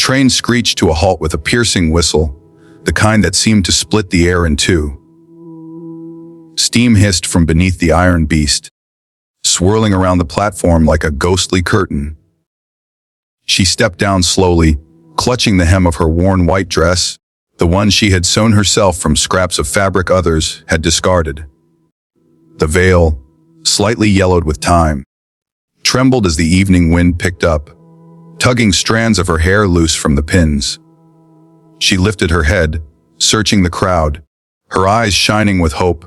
train screeched to a halt with a piercing whistle, the kind that seemed to split the air in two. Steam hissed from beneath the iron beast, swirling around the platform like a ghostly curtain. She stepped down slowly, clutching the hem of her worn white dress, the one she had sewn herself from scraps of fabric others had discarded. The veil, slightly yellowed with time, trembled as the evening wind picked up, tugging strands of her hair loose from the pins. She lifted her head, searching the crowd, her eyes shining with hope,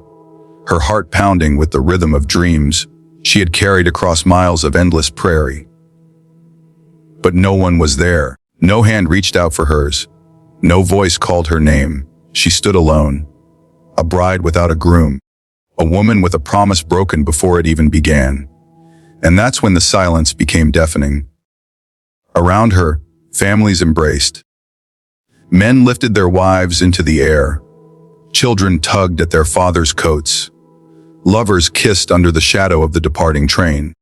her heart pounding with the rhythm of dreams she had carried across miles of endless prairie. But no one was there. No hand reached out for hers. No voice called her name. She stood alone, a bride without a groom, a woman with a promise broken before it even began. And that's when the silence became deafening. Around her, families embraced. Men lifted their wives into the air. Children tugged at their fathers' coats. Lovers kissed under the shadow of the departing train.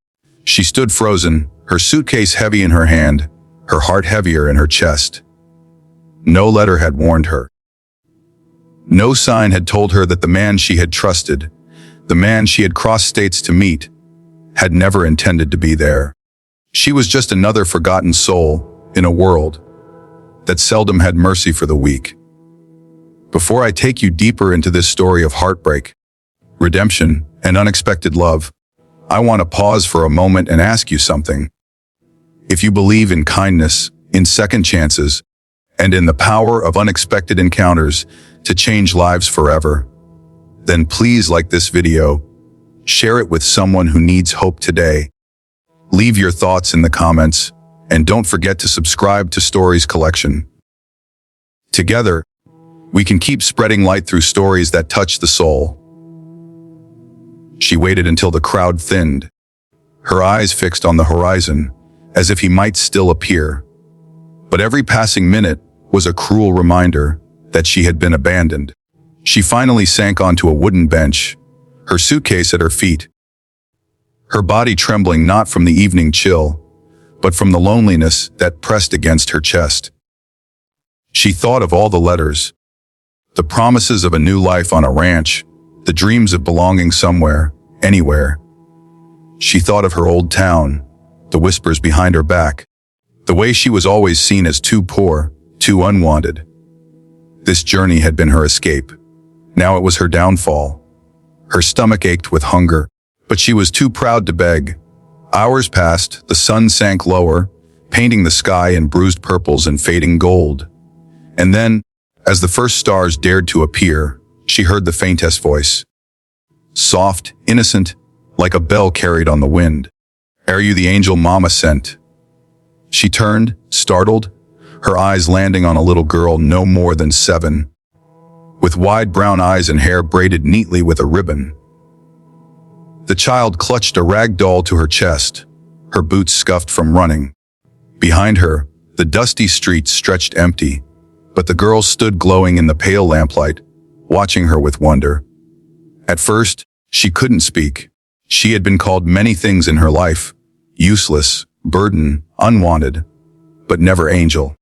She stood frozen, her suitcase heavy in her hand, her heart heavier in her chest. No letter had warned her. No sign had told her that the man she had trusted, the man she had crossed states to meet, had never intended to be there. She was just another forgotten soul in a world that seldom had mercy for the weak. Before I take you deeper into this story of heartbreak, redemption, and unexpected love, I want to pause for a moment and ask you something. If you believe in kindness, in second chances, and in the power of unexpected encounters to change lives forever, then please like this video, share it with someone who needs hope today. Leave your thoughts in the comments, and don't forget to subscribe to Stories Collection. Together, we can keep spreading light through stories that touch the soul. She waited until the crowd thinned, her eyes fixed on the horizon, as if he might still appear. But every passing minute was a cruel reminder that she had been abandoned. She finally sank onto a wooden bench, her suitcase at her feet, her body trembling not from the evening chill, but from the loneliness that pressed against her chest. She thought of all the letters, the promises of a new life on a ranch, the dreams of belonging somewhere, anywhere. She thought of her old town, the whispers behind her back, the way she was always seen as too poor, too unwanted. This journey had been her escape. Now it was her downfall. Her stomach ached with hunger, but she was too proud to beg. Hours passed, the sun sank lower, painting the sky in bruised purples and fading gold. And then, as the first stars dared to appear, she heard the faintest voice. Soft, innocent, like a bell carried on the wind. "Are you the angel Mama sent?" She turned, startled, her eyes landing on a little girl no more than 7, with wide brown eyes and hair braided neatly with a ribbon. The child clutched a rag doll to her chest, her boots scuffed from running. Behind her, the dusty street stretched empty, but the girl stood glowing in the pale lamplight, watching her with wonder. At first, she couldn't speak. She had been called many things in her life, useless, burden, unwanted, but never angel.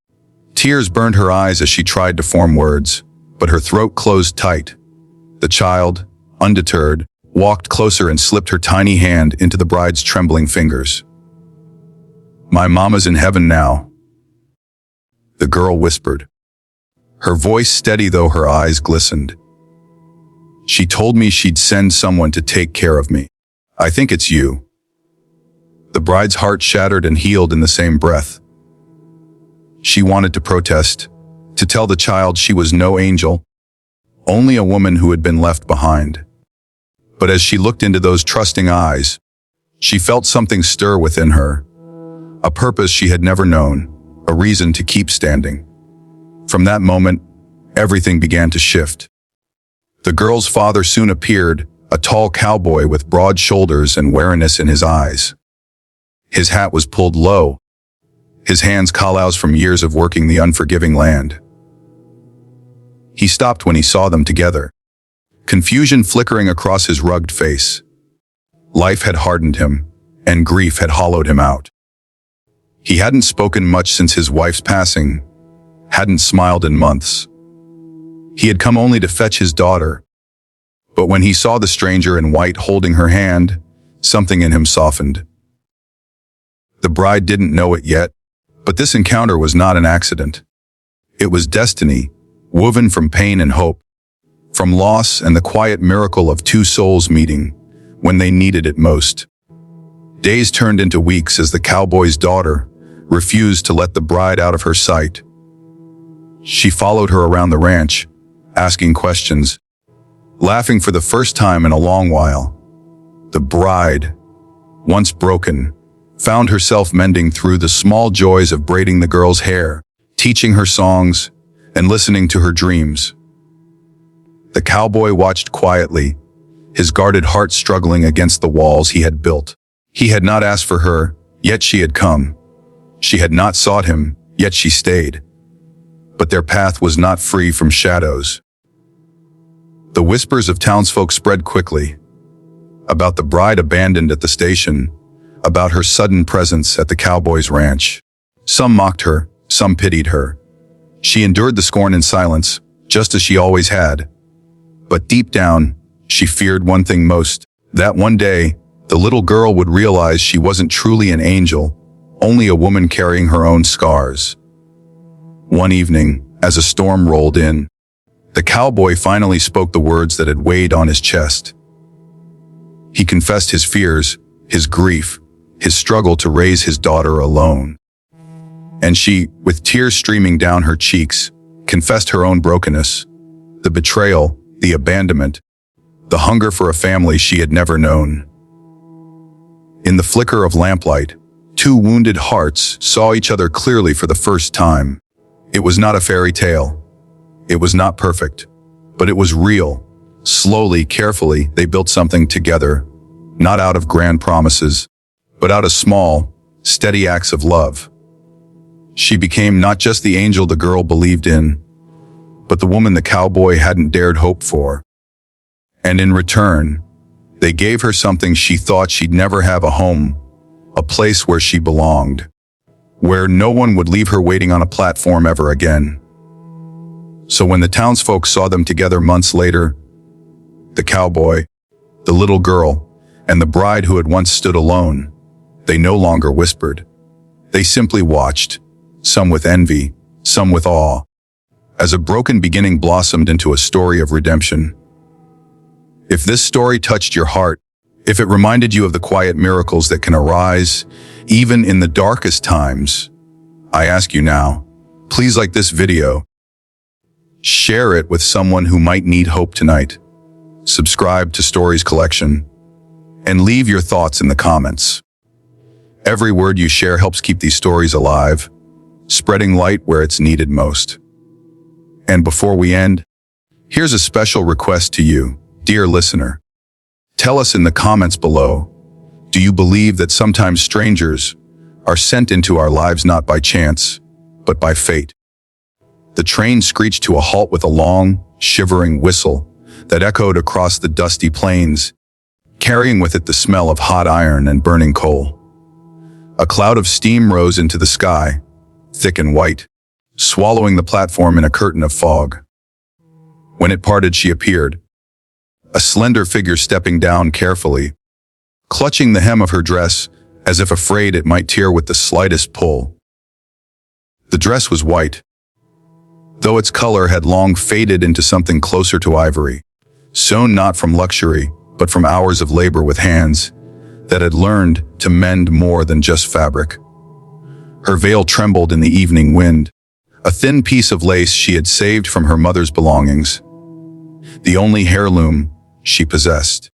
Tears burned her eyes as she tried to form words, but her throat closed tight. The child, undeterred, walked closer and slipped her tiny hand into the bride's trembling fingers. "My mama's in heaven now," the girl whispered, her voice steady though her eyes glistened. "She told me she'd send someone to take care of me. I think it's you." The bride's heart shattered and healed in the same breath. She wanted to protest, to tell the child she was no angel, only a woman who had been left behind. But as she looked into those trusting eyes, she felt something stir within her, a purpose she had never known, a reason to keep standing. From that moment, everything began to shift. The girl's father soon appeared, a tall cowboy with broad shoulders and wariness in his eyes. His hat was pulled low, his hands calloused from years of working the unforgiving land. He stopped when he saw them together, confusion flickering across his rugged face. Life had hardened him, and grief had hollowed him out. He hadn't spoken much since his wife's passing, hadn't smiled in months. He had come only to fetch his daughter. But when he saw the stranger in white holding her hand, something in him softened. The bride didn't know it yet, but this encounter was not an accident. It was destiny, woven from pain and hope, from loss and the quiet miracle of two souls meeting when they needed it most. Days turned into weeks as the cowboy's daughter refused to let the bride out of her sight. She followed her around the ranch, asking questions, laughing for the first time in a long while. The bride, once broken, found herself mending through the small joys of braiding the girl's hair, teaching her songs, and listening to her dreams. The cowboy watched quietly, his guarded heart struggling against the walls he had built. He had not asked for her, yet she had come. She had not sought him, yet she stayed. But their path was not free from shadows. The whispers of townsfolk spread quickly, about the bride abandoned at the station, about her sudden presence at the cowboy's ranch. Some mocked her, some pitied her. She endured the scorn in silence, just as she always had. But deep down, she feared one thing most, that one day, the little girl would realize she wasn't truly an angel, only a woman carrying her own scars. One evening, as a storm rolled in, the cowboy finally spoke the words that had weighed on his chest. He confessed his fears, his grief, his struggle to raise his daughter alone. And she, with tears streaming down her cheeks, confessed her own brokenness, the betrayal, the abandonment, the hunger for a family she had never known. In the flicker of lamplight, two wounded hearts saw each other clearly for the first time. It was not a fairy tale. It was not perfect, but it was real. Slowly, carefully, they built something together, not out of grand promises, but out of small, steady acts of love. She became not just the angel the girl believed in, but the woman the cowboy hadn't dared hope for. And in return, they gave her something she thought she'd never have: a home, a place where she belonged, where no one would leave her waiting on a platform ever again. So when the townsfolk saw them together months later, the cowboy, the little girl, and the bride who had once stood alone, they no longer whispered. They simply watched, some with envy, some with awe, as a broken beginning blossomed into a story of redemption. If this story touched your heart, if it reminded you of the quiet miracles that can arise even in the darkest times, I ask you now, please like this video, share it with someone who might need hope tonight, subscribe to Stories Collection, and leave your thoughts in the comments. Every word you share helps keep these stories alive, spreading light where it's needed most. And before we end, here's a special request to you, dear listener. Tell us in the comments below, do you believe that sometimes strangers are sent into our lives not by chance, but by fate? The train screeched to a halt with a long, shivering whistle that echoed across the dusty plains, carrying with it the smell of hot iron and burning coal. A cloud of steam rose into the sky, thick and white, swallowing the platform in a curtain of fog. When it parted, she appeared, a slender figure stepping down carefully, clutching the hem of her dress as if afraid it might tear with the slightest pull. The dress was white, though its color had long faded into something closer to ivory, sewn not from luxury, but from hours of labor with hands that had learned to mend more than just fabric. Her veil trembled in the evening wind, a thin piece of lace she had saved from her mother's belongings, the only heirloom she possessed.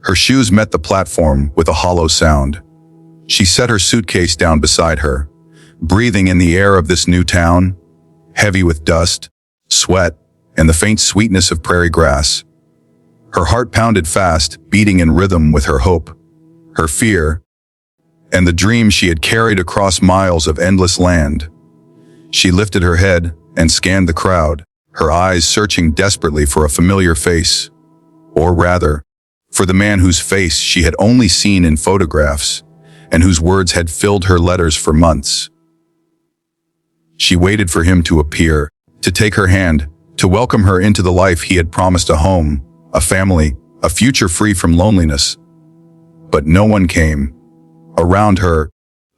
Her shoes met the platform with a hollow sound. She set her suitcase down beside her, breathing in the air of this new town, heavy with dust, sweat, and the faint sweetness of prairie grass. Her heart pounded fast, beating in rhythm with her hope, her fear, and the dream she had carried across miles of endless land. She lifted her head and scanned the crowd, her eyes searching desperately for a familiar face, or rather, for the man whose face she had only seen in photographs, and whose words had filled her letters for months. She waited for him to appear, to take her hand, to welcome her into the life he had promised: a home, a family, a future free from loneliness. But no one came. Around her,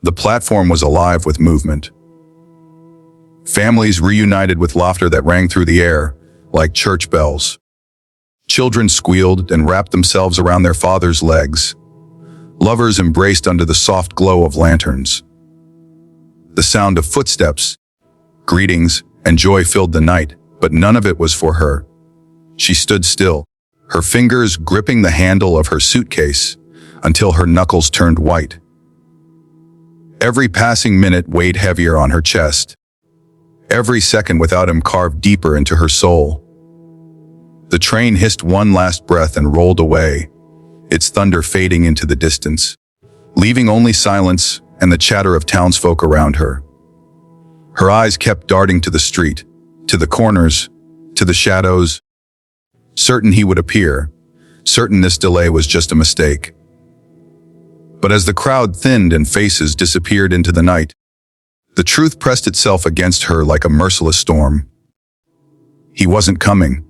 the platform was alive with movement. Families reunited with laughter that rang through the air, like church bells. Children squealed and wrapped themselves around their father's legs. Lovers embraced under the soft glow of lanterns. The sound of footsteps, greetings, and joy filled the night, but none of it was for her. She stood still, her fingers gripping the handle of her suitcase until her knuckles turned white. Every passing minute weighed heavier on her chest. Every second without him carved deeper into her soul. The train hissed one last breath and rolled away, its thunder fading into the distance, leaving only silence and the chatter of townsfolk around her. Her eyes kept darting to the street, to the corners, to the shadows, certain he would appear, certain this delay was just a mistake. But as the crowd thinned and faces disappeared into the night, the truth pressed itself against her like a merciless storm. He wasn't coming.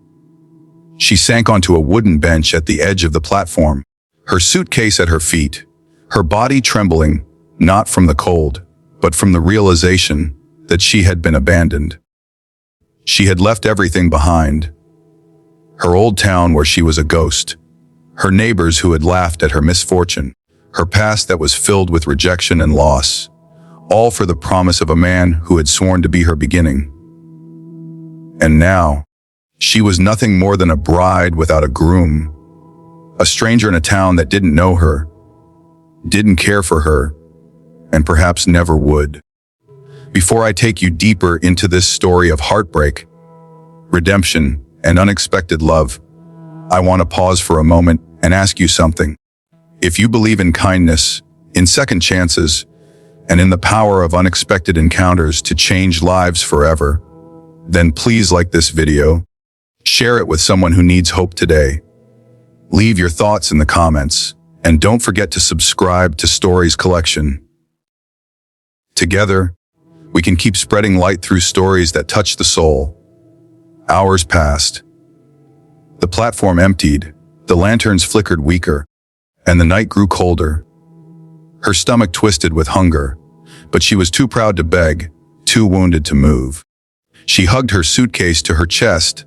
She sank onto a wooden bench at the edge of the platform, her suitcase at her feet, her body trembling, not from the cold, but from the realization that she had been abandoned. She had left everything behind. Her old town where she was a ghost, her neighbors who had laughed at her misfortune, her past that was filled with rejection and loss, all for the promise of a man who had sworn to be her beginning. And now, she was nothing more than a bride without a groom, a stranger in a town that didn't know her, didn't care for her, and perhaps never would. Before I take you deeper into this story of heartbreak, redemption, and unexpected love, I want to pause for a moment and ask you something. If you believe in kindness, in second chances, and in the power of unexpected encounters to change lives forever, then please like this video. Share it with someone who needs hope today. Leave your thoughts in the comments, and don't forget to subscribe to Stories Collection. Together, we can keep spreading light through stories that touch the soul. Hours passed. The platform emptied, the lanterns flickered weaker, and the night grew colder. Her stomach twisted with hunger, but she was too proud to beg, too wounded to move. She hugged her suitcase to her chest,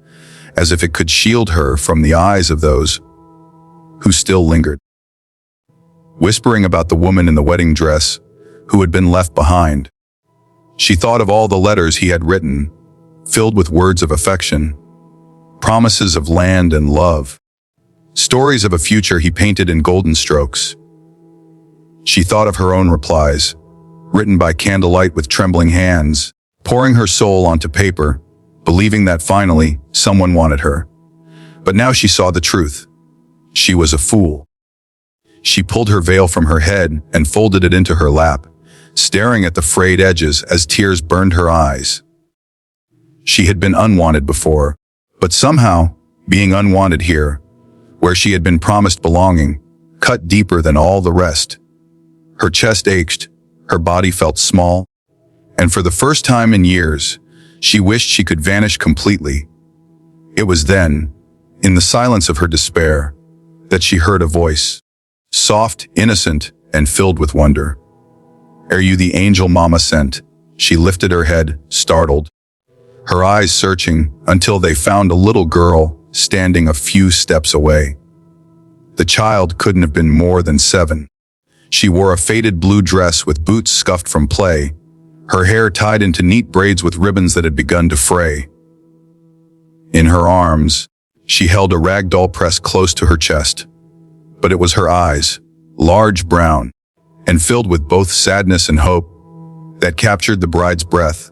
as if it could shield her from the eyes of those who still lingered. Whispering about the woman in the wedding dress, who had been left behind, she thought of all the letters he had written, filled with words of affection, promises of land and love, stories of a future he painted in golden strokes. She thought of her own replies, written by candlelight with trembling hands, pouring her soul onto paper, believing that finally someone wanted her. But now she saw the truth. She was a fool. She pulled her veil from her head and folded it into her lap, staring at the frayed edges as tears burned her eyes. She had been unwanted before, but somehow, being unwanted here, where she had been promised belonging, cut deeper than all the rest. Her chest ached, her body felt small, and for the first time in years, she wished she could vanish completely. It was then, in the silence of her despair, that she heard a voice, soft, innocent, and filled with wonder. "Are you the angel Mama sent?" She lifted her head, startled, her eyes searching until they found a little girl standing a few steps away. The child couldn't have been more than 7. She wore a faded blue dress with boots scuffed from play, her hair tied into neat braids with ribbons that had begun to fray. In her arms, she held a rag doll pressed close to her chest. But it was her eyes, large brown, and filled with both sadness and hope, that captured the bride's breath.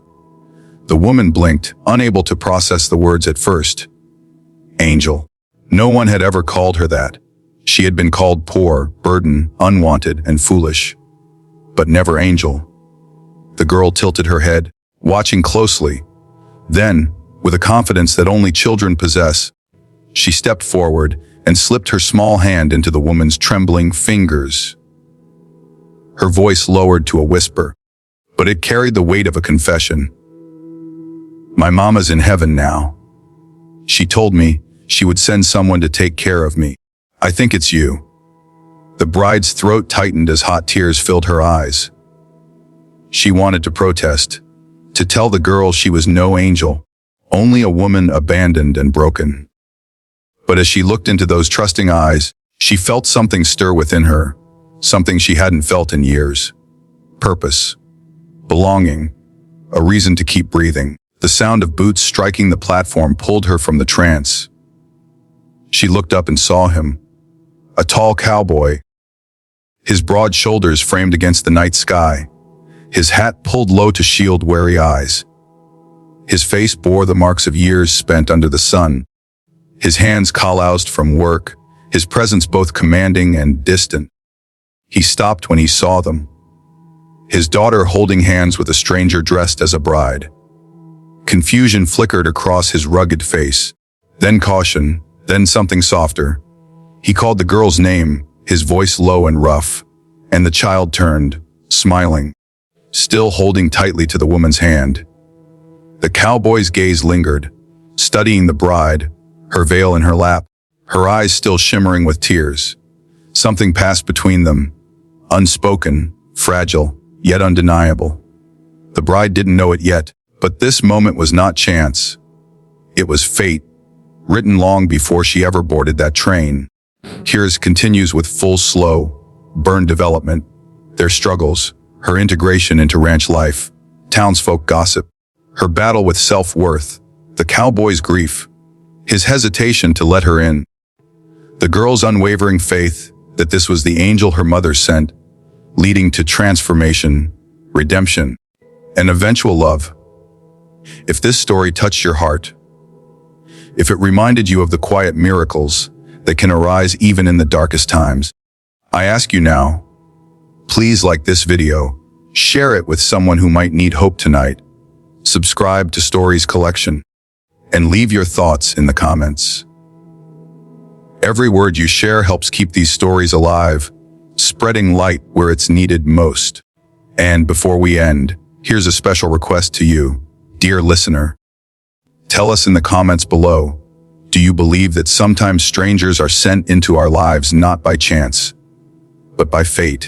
The woman blinked, unable to process the words at first. Angel. No one had ever called her that. She had been called poor, burden, unwanted, and foolish. But never angel. The girl tilted her head, watching closely. Then, with a confidence that only children possess, she stepped forward and slipped her small hand into the woman's trembling fingers. her voice lowered to a whisper, but it carried the weight of a confession. My mama's in heaven now. She told me she would send someone to take care of me. I think it's you. The bride's throat tightened as hot tears filled her eyes. She wanted to protest, to tell the girl she was no angel, only a woman abandoned and broken. But as she looked into those trusting eyes, she felt something stir within her, something she hadn't felt in years. Purpose, belonging, a reason to keep breathing. The sound of boots striking the platform pulled her from the trance. She looked up and saw him, a tall cowboy, his broad shoulders framed against the night sky, his hat pulled low to shield wary eyes. His face bore the marks of years spent under the sun, his hands calloused from work, his presence both commanding and distant. He stopped when he saw them, his daughter holding hands with a stranger dressed as a bride. Confusion flickered across his rugged face, then caution, then something softer. He called the girl's name, his voice low and rough, and the child turned, smiling, still holding tightly to the woman's hand. The cowboy's gaze lingered, studying the bride, her veil in her lap, her eyes still shimmering with tears. Something passed between them, unspoken, fragile, yet undeniable. The bride didn't know it yet, but this moment was not chance. It was fate, written long before she ever boarded that train. Here's continues with full slow, burn development, their struggles, her integration into ranch life, townsfolk gossip, her battle with self-worth, the cowboy's grief, his hesitation to let her in, the girl's unwavering faith that this was the angel her mother sent, leading to transformation, redemption, and eventual love. If this story touched your heart, if it reminded you of the quiet miracles that can arise even in the darkest times, I ask you now, please like this video, share it with someone who might need hope tonight, subscribe to Stories Collection, and leave your thoughts in the comments. Every word you share helps keep these stories alive, spreading light where it's needed most. And before we end, here's a special request to you, dear listener. Tell us in the comments below, do you believe that sometimes strangers are sent into our lives not by chance, but by fate?